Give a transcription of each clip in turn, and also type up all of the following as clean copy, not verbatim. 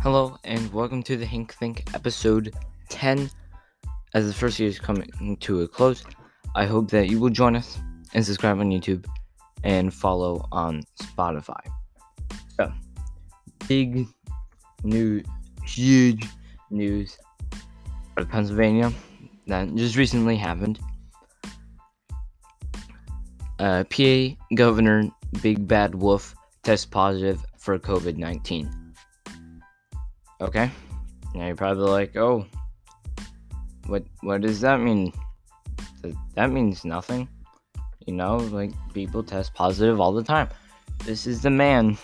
Hello and welcome to the Hink Think episode 10. As the first year is coming to a close, I hope that you will join us and subscribe on YouTube and follow on Spotify. So, big news, huge news out of Pennsylvania that just recently happened. PA Governor Big Bad Wolf tests positive for COVID-19. Okay, now you're probably like, oh, what does that mean? That means nothing. Like, people test positive all the time. This is the man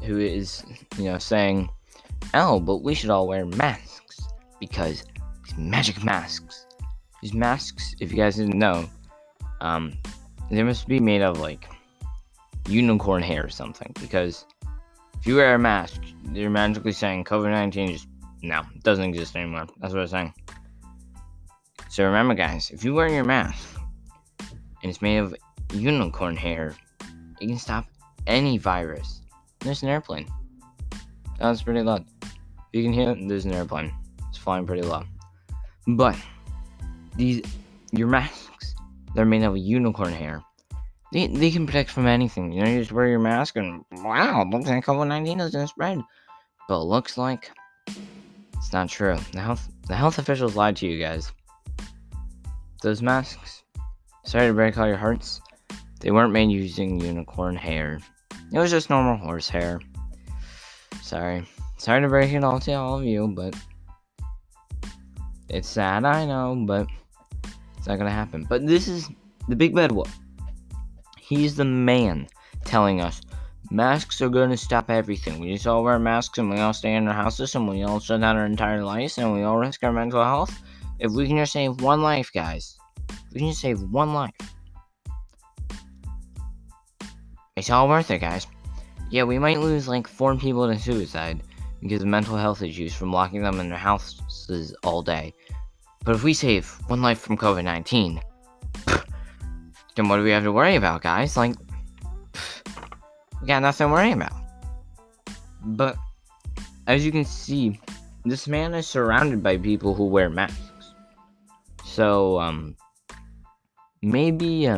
who is, saying, oh, but we should all wear masks because these magic masks. These masks, if you guys didn't know, they must be made of, like, unicorn hair or something, because if you wear a mask, you're magically saying COVID-19 doesn't exist anymore. That's what I'm saying. So remember, guys, if you wear your mask and it's made of unicorn hair, it can stop any virus. There's an airplane. That's pretty loud. If you can hear it, there's an airplane. It's flying pretty low. But your masks, they're made of unicorn hair. They can protect from anything. You just wear your mask and wow, looks like COVID-19 doesn't spread. But it looks like it's not true. The health officials lied to you guys. Those masks, sorry to break all your hearts, they weren't made using unicorn hair. It was just normal horse hair. Sorry to break it all to all of you, but it's sad, I know, but it's not gonna happen. But this is the Big Bad Wolf. He's the man telling us masks are going to stop everything. We just all wear masks and we all stay in our houses and we all shut down our entire lives and we all risk our mental health. If we can just save one life, guys. If we can just save one life. It's all worth it, guys. Yeah, we might lose like 4 people to suicide because of mental health issues from locking them in their houses all day. But if we save one life from COVID-19, then what do we have to worry about, guys? Like, we got nothing to worry about. But as you can see, this man is surrounded by people who wear masks. So, maybe,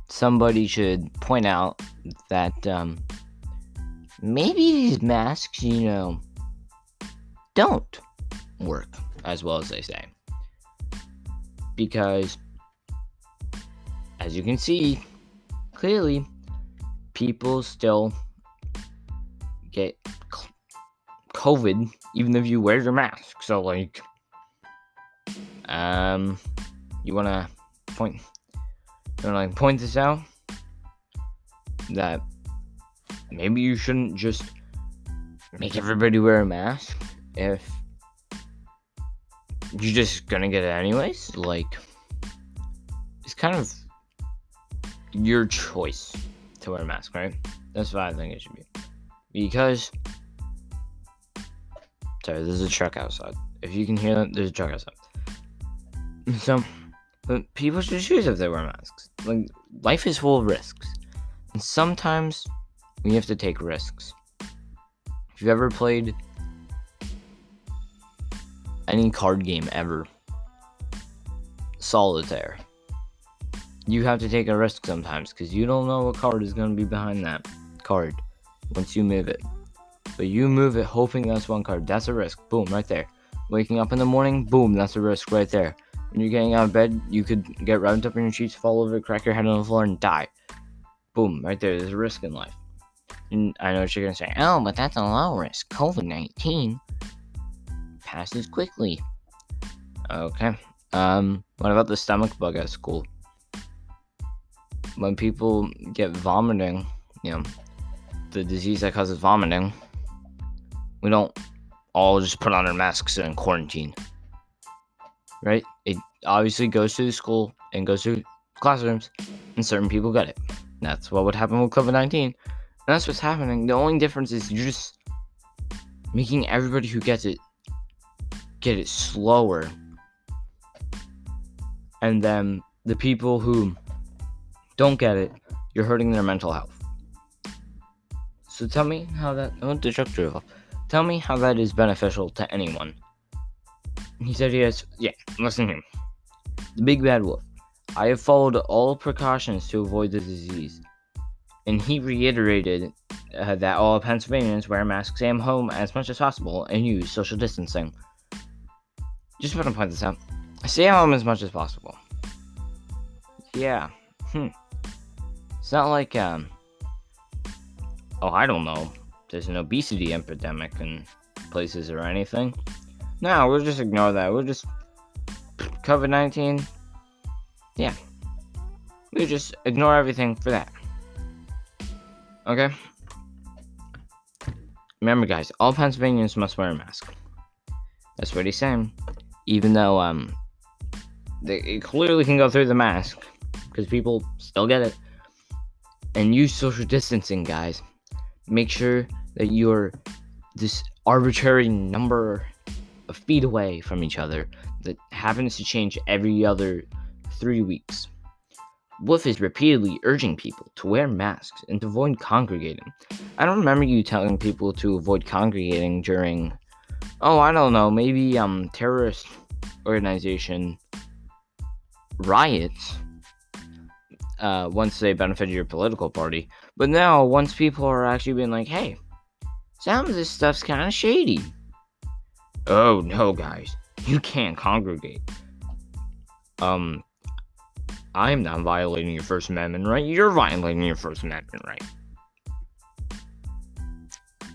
somebody should point out that, maybe these masks, don't work as well as they say. Because, as you can see, clearly, people still get COVID even if you wear your mask. So, like, you wanna point this out? That maybe you shouldn't just make everybody wear a mask if you're just gonna get it anyways. Like, it's kind of your choice to wear a mask, right? That's what I think it should be. Because, sorry, there's a truck outside. If you can hear that, there's a truck outside. So, but people should choose if they wear masks. Like, life is full of risks. And sometimes we have to take risks. If you've ever played any card game ever, solitaire, you have to take a risk sometimes because you don't know what card is going to be behind that card once you move it. But you move it hoping that's one card. That's a risk. Boom, right there. Waking up in the morning, boom, that's a risk right there. When you're getting out of bed, you could get wrapped up in your sheets, fall over, crack your head on the floor, and die. Boom, right there. There's a risk in life. And I know what you're going to say. Oh, but that's a low risk. COVID-19 passes quickly. Okay. What about the stomach bug at school? When people get vomiting, the disease that causes vomiting, we don't all just put on our masks and quarantine, right? It obviously goes to the school and goes to classrooms, and certain people get it. That's what would happen with COVID-19, and that's what's happening. The only difference is you're just making everybody who gets it get it slower, and then the people who don't get it, you're hurting their mental health. So tell me how that. I want to chuck drill. Tell me how that is beneficial to anyone. He said he has. Yeah, listen here. The big bad wolf. I have followed all precautions to avoid the disease. And he reiterated that all Pennsylvanians wear masks, stay home as much as possible, and use social distancing. Just want to point this out. Stay home as much as possible. Yeah. It's not like, I don't know, there's an obesity epidemic in places or anything. No, we'll just ignore that. We'll just, COVID-19, yeah. We'll just ignore everything for that. Okay? Remember, guys, all Pennsylvanians must wear a mask. That's what he's saying. Even though, it clearly can go through the mask, because people still get it. And use social distancing, guys. Make sure that you're this arbitrary number of feet away from each other that happens to change every other 3 weeks. Wolf is repeatedly urging people to wear masks and to avoid congregating. I don't remember you telling people to avoid congregating during, maybe terrorist organization riots. Once they benefited your political party. But now, once people are actually being like, hey, some of this stuff's kind of shady. Oh, no, guys. You can't congregate. I am not violating your First Amendment right. You're violating your First Amendment right.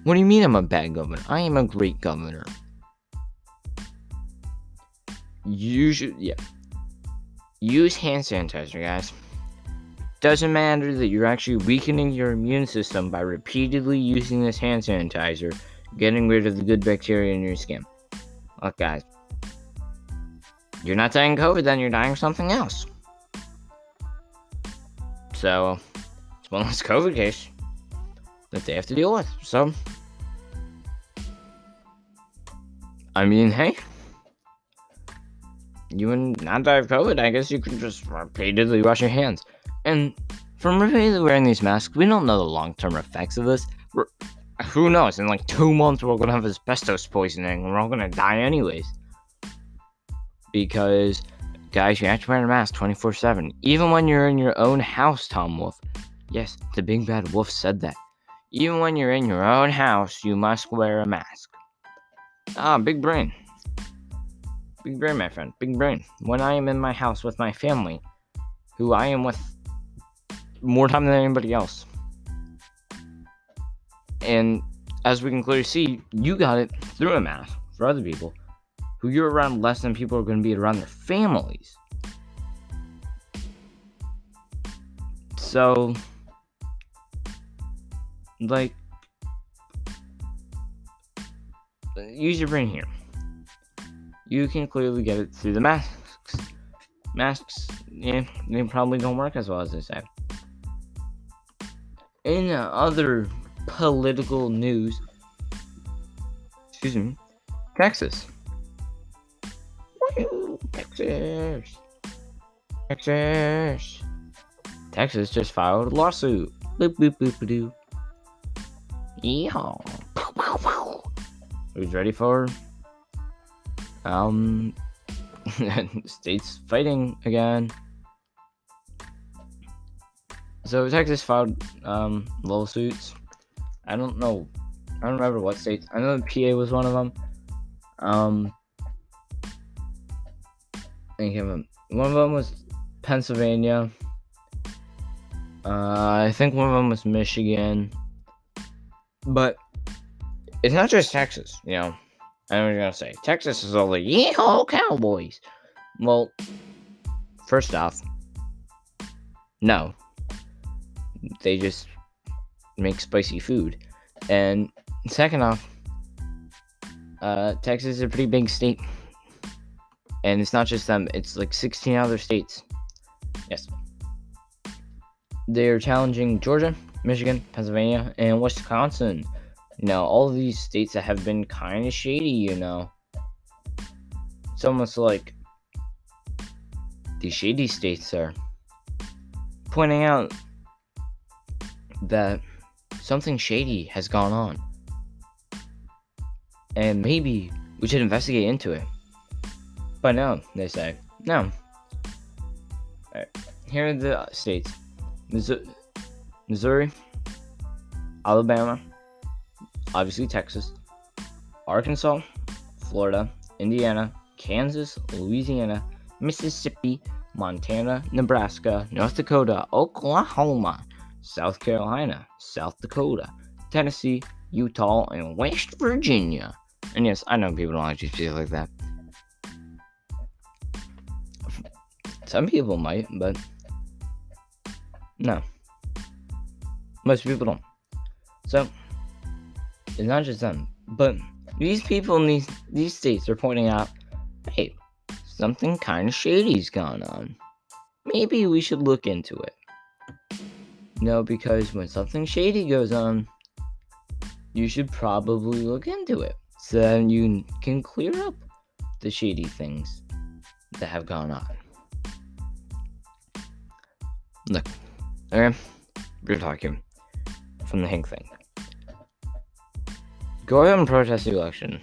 What do you mean I'm a bad governor? I am a great governor. Use hand sanitizer, guys. Doesn't matter that you're actually weakening your immune system by repeatedly using this hand sanitizer, getting rid of the good bacteria in your skin. Look, guys, you're not dying COVID, then you're dying of something else. So, it's one less COVID case that they have to deal with. So, I mean, hey, you would not die of COVID, I guess you can just repeatedly wash your hands. And from repeatedly wearing these masks, we don't know the long-term effects of this. Who knows? In like 2 months, we're gonna have asbestos poisoning, and we're all gonna die anyways. Because, guys, you have to wear a mask 24/7, even when you're in your own house, Tom Wolf. Yes, the big bad wolf said that. Even when you're in your own house, you must wear a mask. Big brain. Big brain, my friend. Big brain. When I am in my house with my family, who I am with more time than anybody else. And as we can clearly see, you got it through a mask for other people who you're around less than people are going to be around their families. So, like, use your brain here. You can clearly get it through the masks. Masks, yeah, they probably don't work as well as they say. In other political news, Texas. Woo, Texas just filed a lawsuit. Boop boop boop doo. Yeehaw. Who's ready for states fighting again? So Texas filed lawsuits. I don't remember what states. I know PA was one of them. One of them was Pennsylvania. I think one of them was Michigan. But it's not just Texas, you know. I know what you're gonna say. Texas is all like, yeehaw, cowboys. Well, first off, no. They just make spicy food. And second off, Texas is a pretty big state. And it's not just them, it's like 16 other states. Yes. They're challenging Georgia, Michigan, Pennsylvania, and Wisconsin. You know, all of these states that have been kind of shady, you know. It's almost like these shady states are pointing out that something shady has gone on. And maybe we should investigate into it. But no, they say. No. Alright. Here are the states. Missouri, Alabama, obviously Texas, Arkansas, Florida, Indiana, Kansas, Louisiana, Mississippi, Montana, Nebraska, North Dakota, Oklahoma, South Carolina, South Dakota, Tennessee, Utah, and West Virginia. And yes, I know people don't like to speak like that. Some people might, but no. Most people don't. So, it's not just them. But these people in these states are pointing out, hey, something kind of shady's gone on. Maybe we should look into it. No, because when something shady goes on, you should probably look into it. So then you can clear up the shady things that have gone on. Look, okay, we're talking from the Hink thing. Go ahead and protest the election.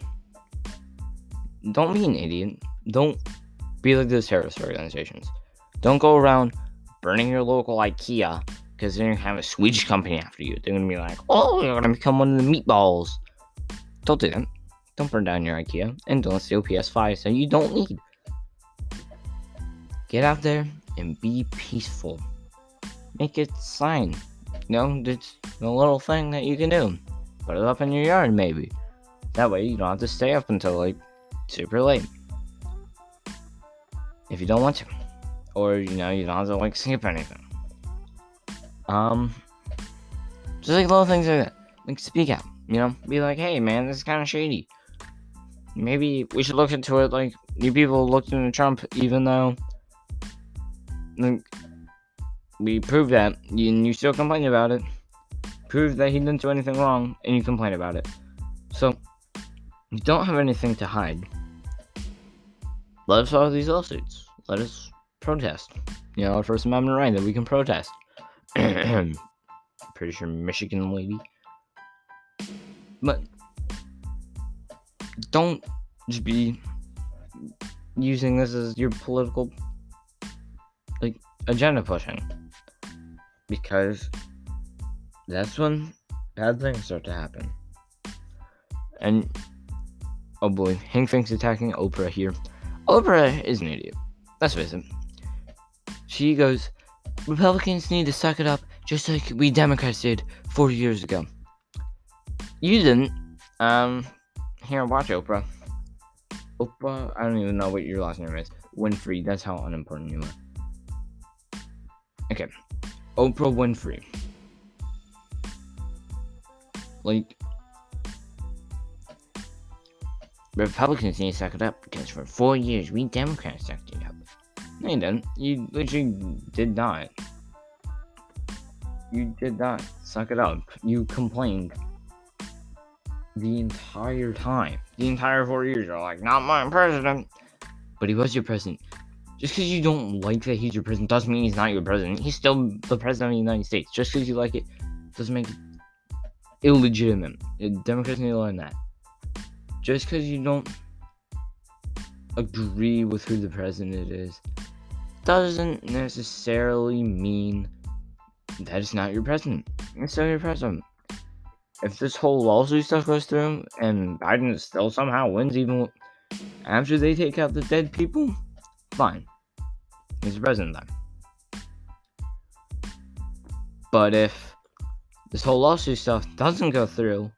Don't be an idiot. Don't be like those terrorist organizations. Don't go around burning your local IKEA because they're going to have a Swedish company after you. They're going to be like, oh, you're going to become one of the meatballs. Don't do that. Don't burn down your IKEA. And don't steal PS5s that you don't need. Get out there and be peaceful. Make it sign. It's a little thing that you can do. Put it up in your yard, maybe. That way you don't have to stay up until, super late. If you don't want to. Or, you don't have to, skip anything. Just, little things like that. Speak out, Be like, hey, man, this is kind of shady. Maybe we should look into it, you people looked into Trump, even though, we proved that, and you still complain about it. Prove that he didn't do anything wrong, and you complain about it. So, you don't have anything to hide. Let us file these lawsuits. Let us protest. Our First Amendment right that we can protest. Pretty sure Michigan lady. But, don't just be using this as your political, agenda pushing. Because that's when bad things start to happen. And, oh boy, Hink Think's attacking Oprah here. Oprah is an idiot. Let's face it. She goes, Republicans need to suck it up just like we Democrats did 40 years ago. You didn't. Here, watch Oprah. Oprah, I don't even know what your last name is. Winfrey, that's how unimportant you are. Okay, Oprah Winfrey. Republicans need to suck it up because for 4 years we Democrats sucked it up. No, you didn't. You literally did not. You did not suck it up. You complained the entire time. The entire 4 years. You're like, not my president. But he was your president. Just because you don't like that he's your president doesn't mean he's not your president. He's still the president of the United States. Just because you like it doesn't make it illegitimate. Democrats need to learn that. Just because you don't agree with who the president is doesn't necessarily mean that it's not your president. It's still your president. If this whole lawsuit stuff goes through and Biden still somehow wins even after they take out the dead people, fine. He's the president then. But if this whole lawsuit stuff doesn't go through,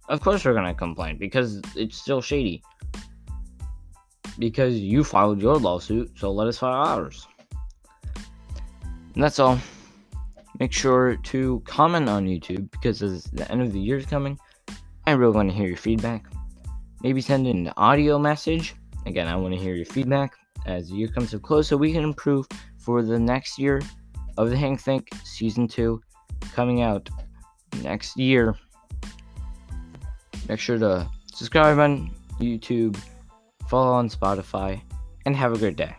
of course we're gonna complain because it's still shady. Because you filed your lawsuit, so let us file ours. And that's all. Make sure to comment on YouTube because as the end of the year is coming, I really want to hear your feedback. Maybe send in an audio message. Again, I want to hear your feedback as the year comes to close so we can improve for the next year of the Hink Think Season 2 coming out next year. Make sure to subscribe on YouTube, follow on Spotify, and have a great day.